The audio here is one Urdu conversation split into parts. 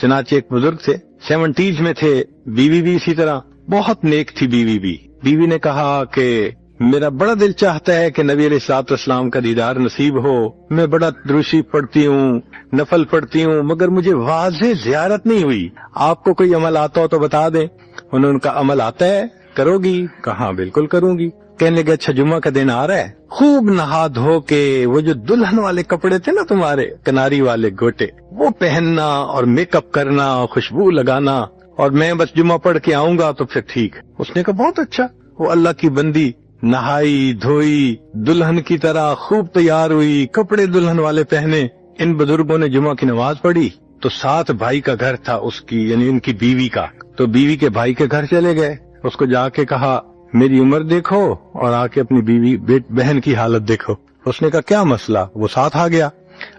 چنانچہ ایک بزرگ تھے 70s میں تھے، بیوی بھی اسی طرح بہت نیک تھی بیوی بھی. بیوی نے کہا کہ میرا بڑا دل چاہتا ہے کہ نبی علیہ الصلوۃ والسلام کا دیدار نصیب ہو، میں بڑا دروشی پڑھتی ہوں، نفل پڑھتی ہوں، مگر مجھے واضح زیارت نہیں ہوئی. آپ کو کوئی عمل آتا ہو تو بتا دیں. انہوں نے کہا عمل آتا ہے، کرو گی؟ کہا بالکل کروں گی. کہنے لگے اچھا جمعہ کا دن آ رہا ہے، خوب نہا دھو کے وہ جو دلہن والے کپڑے تھے نا تمہارے کناری والے گوٹے، وہ پہننا اور میک اپ کرنا، خوشبو لگانا، اور میں بس جمعہ پڑھ کے آؤں گا تو پھر ٹھیک. اس نے کہا بہت اچھا. وہ اللہ کی بندی نہائی دھوئی دلہن کی طرح خوب تیار ہوئی، کپڑے دلہن والے پہنے. ان بزرگوں نے جمعہ کی نماز پڑھی تو ساتھ بھائی کا گھر تھا اس کی، یعنی ان کی بیوی کا، تو بیوی کے بھائی کے گھر چلے گئے. اس کو جا کے کہا میری عمر دیکھو اور آ کے اپنی بیوی بہن کی حالت دیکھو. اس نے کہا کیا مسئلہ؟ وہ ساتھ آ گیا.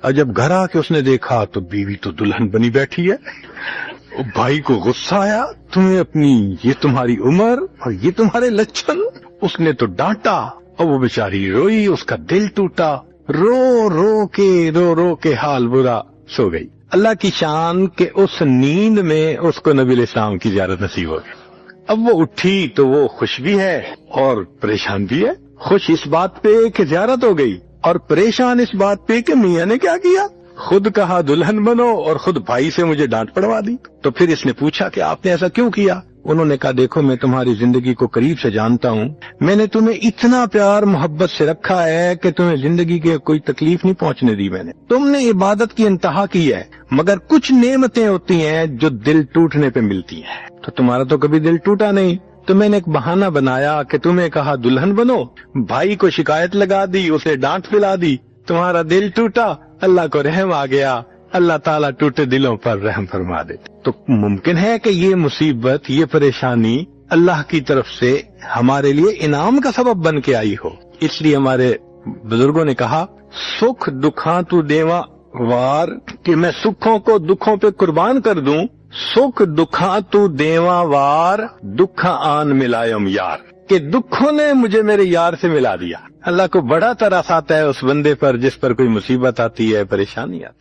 اور جب گھر آ کے اس نے دیکھا تو بیوی تو دلہن بنی بیٹھی ہے. بھائی کو غصہ آیا، تمہیں اپنی یہ تمہاری عمر اور یہ تمہارے لچھن. اس نے تو ڈانٹا اور وہ بیچاری روئی، اس کا دل ٹوٹا، رو رو کے حال برا، سو گئی. اللہ کی شان کہ اس نیند میں اس کو نبی علیہ السلام کی زیارت نصیب ہو گئی. اب وہ اٹھی تو وہ خوش بھی ہے اور پریشان بھی ہے. خوش اس بات پہ کہ زیارت ہو گئی، اور پریشان اس بات پہ کہ میاں نے کیا کیا، خود کہا دلہن بنو اور خود بھائی سے مجھے ڈانٹ پڑوا دی. تو پھر اس نے پوچھا کہ آپ نے ایسا کیوں کیا؟ انہوں نے کہا دیکھو میں تمہاری زندگی کو قریب سے جانتا ہوں، میں نے تمہیں اتنا پیار محبت سے رکھا ہے کہ تمہیں زندگی کے کوئی تکلیف نہیں پہنچنے دی. میں نے تم نے عبادت کی انتہا کی ہے، مگر کچھ نعمتیں ہوتی ہیں جو دل ٹوٹنے پہ ملتی ہیں، تو تمہارا تو کبھی دل ٹوٹا نہیں. تو میں نے ایک بہانہ بنایا کہ تمہیں کہا دلہن بنو، بھائی کو شکایت لگا دی، اسے ڈانٹ پلا دی، تمہارا دل ٹوٹا، اللہ کو رحم آ گیا، اللہ تعالیٰ ٹوٹے دلوں پر رحم فرما دیتے. تو ممکن ہے کہ یہ مصیبت، یہ پریشانی اللہ کی طرف سے ہمارے لیے انعام کا سبب بن کے آئی ہو. اس لیے ہمارے بزرگوں نے کہا سکھ دکھاں تو دیواں وار، کہ میں سکھوں کو دکھوں پہ قربان کر دوں. سکھ دکھاں تو دیواں وار، دکھا آن ملائم یار، کہ دکھوں نے مجھے میرے یار سے ملا دیا. اللہ کو بڑا ترس آتا ہے اس بندے پر جس پر کوئی مصیبت آتی ہے، پریشانی آتی ہے.